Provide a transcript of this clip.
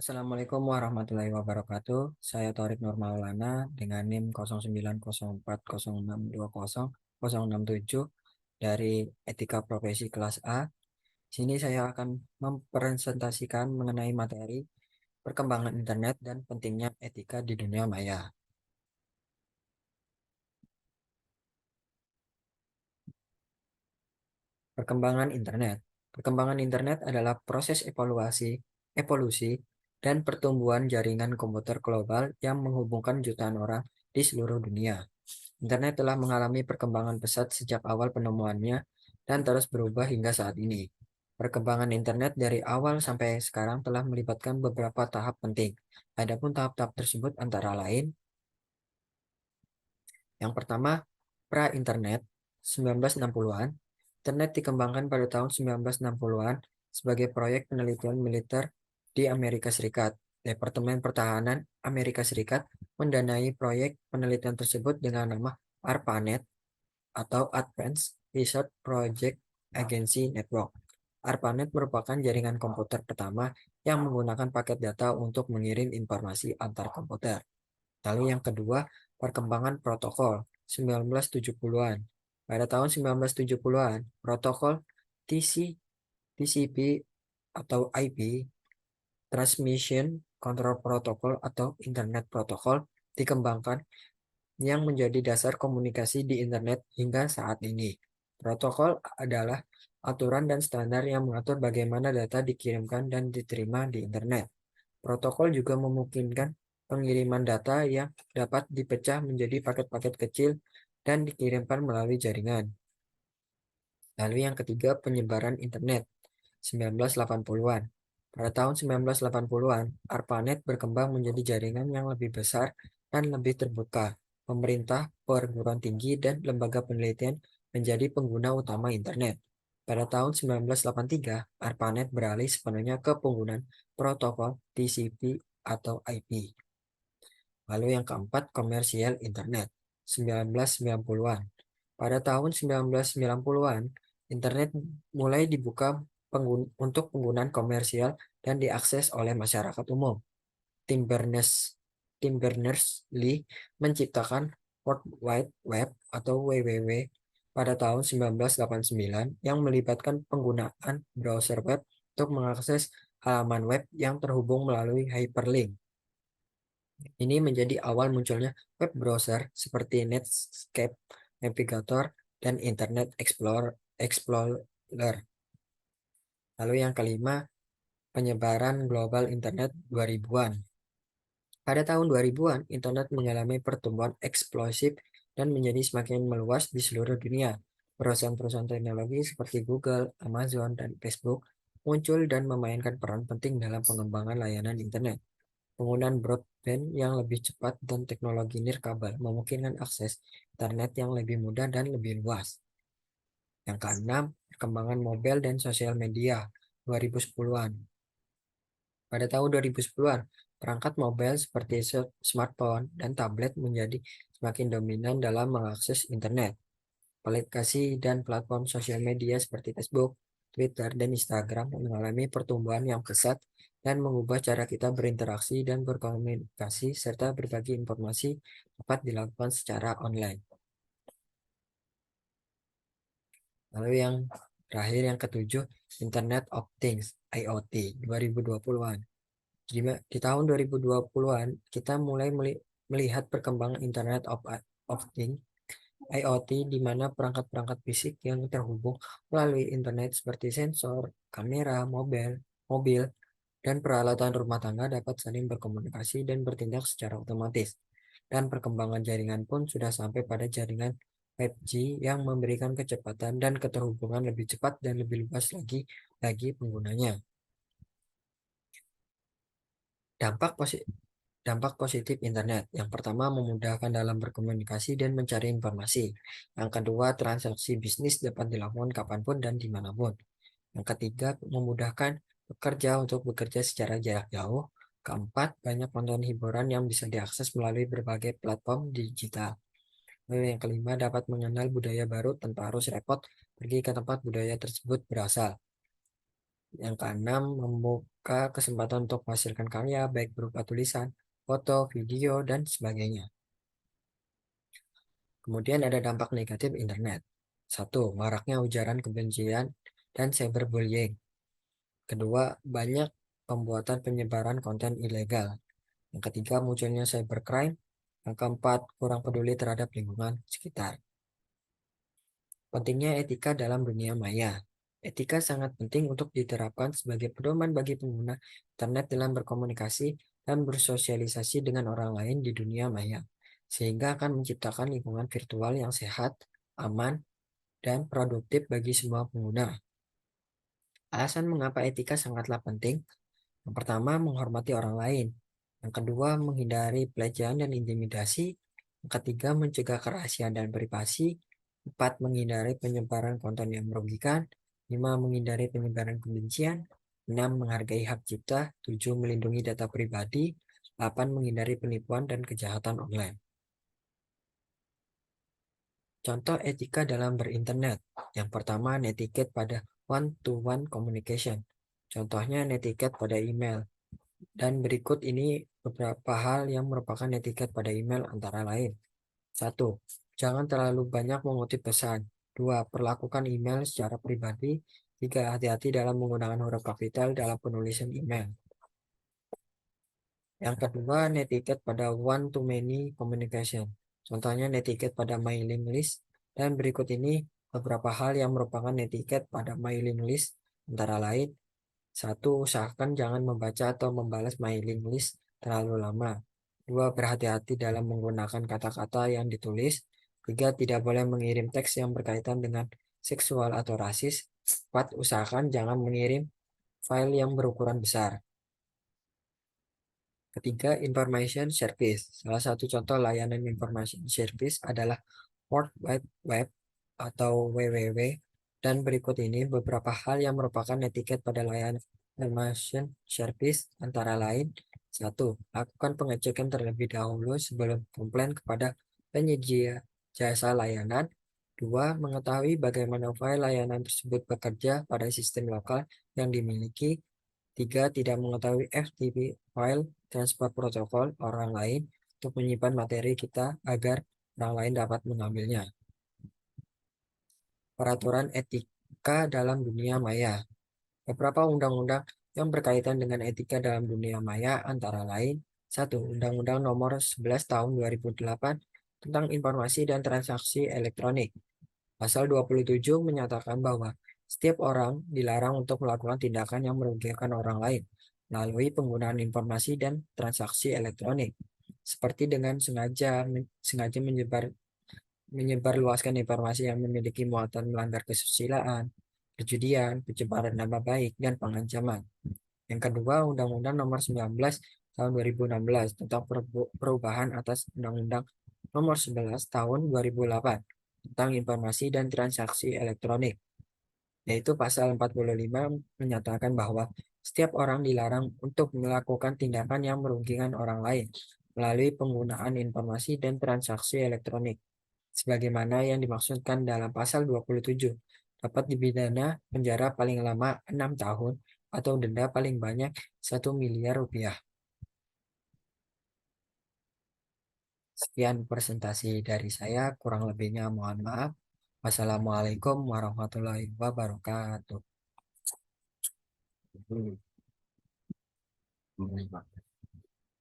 Assalamualaikum warahmatullahi wabarakatuh. Saya Torik Nur Maulana dengan NIM 090406200067 dari Etika Profesi Kelas A. Sini saya akan mempresentasikan mengenai materi perkembangan internet dan pentingnya etika di dunia maya. Perkembangan internet. Perkembangan internet adalah proses evolusi, dan pertumbuhan jaringan komputer global yang menghubungkan jutaan orang di seluruh dunia. Internet telah mengalami perkembangan pesat sejak awal penemuannya dan terus berubah hingga saat ini. Perkembangan internet dari awal sampai sekarang telah melibatkan beberapa tahap penting. Adapun tahap-tahap tersebut antara lain, yang pertama, pra-internet 1960-an. Internet dikembangkan pada tahun 1960-an sebagai proyek penelitian militer di Amerika Serikat. Departemen Pertahanan Amerika Serikat mendanai proyek penelitian tersebut dengan nama ARPANET atau Advanced Research Project Agency Network. ARPANET merupakan jaringan komputer pertama yang menggunakan paket data untuk mengirim informasi antar komputer. Lalu yang kedua, perkembangan protokol 1970-an. Pada tahun 1970-an, protokol TC, TCP atau IP, Transmission Control Protocol atau Internet Protocol, dikembangkan yang menjadi dasar komunikasi di internet hingga saat ini. Protokol adalah aturan dan standar yang mengatur bagaimana data dikirimkan dan diterima di internet. Protokol juga memungkinkan pengiriman data yang dapat dipecah menjadi paket-paket kecil dan dikirimkan melalui jaringan. Lalu yang ketiga, penyebaran internet 1980-an. Pada tahun 1980-an, ARPANET berkembang menjadi jaringan yang lebih besar dan lebih terbuka. Pemerintah, perguruan tinggi, dan lembaga penelitian menjadi pengguna utama internet. Pada tahun 1983, ARPANET beralih sepenuhnya ke penggunaan protokol TCP atau IP. Lalu yang keempat, komersial internet 1990-an. Pada tahun 1990-an, internet mulai dibuka untuk penggunaan komersial dan diakses oleh masyarakat umum. Tim Berners Tim Berners-Lee menciptakan World Wide Web atau WWW pada tahun 1989 yang melibatkan penggunaan browser web untuk mengakses halaman web yang terhubung melalui hyperlink. Ini menjadi awal munculnya web browser seperti Netscape Navigator dan Internet Explorer. Lalu yang kelima, penyebaran global internet 2000-an. Pada tahun 2000-an, internet mengalami pertumbuhan eksplosif dan menjadi semakin meluas di seluruh dunia. Perusahaan-perusahaan teknologi seperti Google, Amazon, dan Facebook muncul dan memainkan peran penting dalam pengembangan layanan internet. Penggunaan broadband yang lebih cepat dan teknologi nirkabel memungkinkan akses internet yang lebih mudah dan lebih luas. Yang keenam, perkembangan mobile dan sosial media 2010-an. Pada tahun 2010-an, perangkat mobile seperti smartphone dan tablet menjadi semakin dominan dalam mengakses internet. Aplikasi dan platform sosial media seperti Facebook, Twitter, dan Instagram mengalami pertumbuhan yang pesat dan mengubah cara kita berinteraksi dan berkomunikasi serta berbagi informasi dapat dilakukan secara online. Lalu yang terakhir, yang ketujuh, Internet of Things IoT 2020-an. Di tahun 2020-an kita mulai melihat perkembangan Internet of Things IoT, di mana perangkat-perangkat fisik yang terhubung melalui internet seperti sensor, kamera, mobil, dan peralatan rumah tangga dapat saling berkomunikasi dan bertindak secara otomatis. Dan perkembangan jaringan pun sudah sampai pada jaringan 5G yang memberikan kecepatan dan keterhubungan lebih cepat dan lebih luas lagi penggunanya. Dampak positif Dampak positif internet. Yang pertama, memudahkan dalam berkomunikasi dan mencari informasi. Yang kedua, transaksi bisnis dapat dilakukan kapanpun dan dimanapun. Yang ketiga, memudahkan pekerja untuk bekerja secara jarak jauh. Keempat, banyak konten hiburan yang bisa diakses melalui berbagai platform digital. Lalu yang kelima, dapat mengenal budaya baru tanpa harus repot pergi ke tempat budaya tersebut berasal. Yang keenam, membuka kesempatan untuk menghasilkan karya baik berupa tulisan, foto, video, dan sebagainya. Kemudian ada dampak negatif internet. Satu, maraknya ujaran kebencian dan cyberbullying. Kedua, banyak pembuatan penyebaran konten ilegal. Yang ketiga, munculnya cybercrime. Yang keempat, kurang peduli terhadap lingkungan sekitar. Pentingnya etika dalam dunia maya. Etika sangat penting untuk diterapkan sebagai pedoman bagi pengguna internet dalam berkomunikasi dan bersosialisasi dengan orang lain di dunia maya, sehingga akan menciptakan lingkungan virtual yang sehat, aman, dan produktif bagi semua pengguna. Alasan mengapa etika sangatlah penting. Yang pertama, menghormati orang lain. Yang kedua, menghindari pelecehan dan intimidasi. Yang ketiga, mencegah kerahasiaan dan privasi. Empat, menghindari penyebaran konten yang merugikan. Lima, menghindari penyebaran kebencian. Enam, menghargai hak cipta. Tujuh, melindungi data pribadi. Delapan, menghindari penipuan dan kejahatan online. Contoh etika dalam berinternet. Yang pertama, netiquette pada one-to-one communication. Contohnya netiquette pada email. Dan berikut ini beberapa hal yang merupakan netiquette pada email antara lain. Satu, jangan terlalu banyak mengutip pesan. Dua, perlakukan email secara pribadi. Tiga, hati-hati dalam menggunakan huruf kapital dalam penulisan email. Yang kedua, netiquette pada one-to-many communication. Contohnya netiquette pada mailing list. Dan berikut ini beberapa hal yang merupakan netiquette pada mailing list antara lain. Satu, usahakan jangan membaca atau membalas mailing list terlalu lama. Dua, berhati-hati dalam menggunakan kata-kata yang ditulis. Tiga, tidak boleh mengirim teks yang berkaitan dengan seksual atau rasis. Empat, usahakan jangan mengirim file yang berukuran besar. Ketiga, information service. Salah satu contoh layanan information service adalah World Wide Web atau WWW. Dan berikut ini beberapa hal yang merupakan etiket pada layanan information service antara lain. Satu, lakukan pengecekan terlebih dahulu sebelum komplain kepada penyedia jasa layanan. Dua, mengetahui bagaimana file layanan tersebut bekerja pada sistem lokal yang dimiliki. Tiga, tidak mengetahui FTP file transfer protokol orang lain untuk menyimpan materi kita agar orang lain dapat mengambilnya. Peraturan etika dalam dunia maya. Beberapa undang-undang yang berkaitan dengan etika dalam dunia maya antara lain. Satu, Undang-Undang Nomor 11 Tahun 2008 tentang Informasi dan Transaksi Elektronik. Pasal 27 menyatakan bahwa setiap orang dilarang untuk melakukan tindakan yang merugikan orang lain melalui penggunaan informasi dan transaksi elektronik, seperti dengan sengaja menyebarluaskan informasi yang memiliki muatan melanggar kesusilaan, perjudian, pencemaran nama baik, dan pengancaman. Yang kedua, Undang-Undang Nomor 19 Tahun 2016 tentang perubahan atas Undang-Undang Nomor 11 Tahun 2008 tentang Informasi dan Transaksi Elektronik, yaitu pasal 45 menyatakan bahwa setiap orang dilarang untuk melakukan tindakan yang merugikan orang lain melalui penggunaan informasi dan transaksi elektronik, sebagaimana yang dimaksudkan dalam pasal 27, dapat dipidana penjara paling lama 6 tahun atau denda paling banyak 1 miliar rupiah. Sekian presentasi dari saya, kurang lebihnya mohon maaf. Wassalamualaikum warahmatullahi wabarakatuh.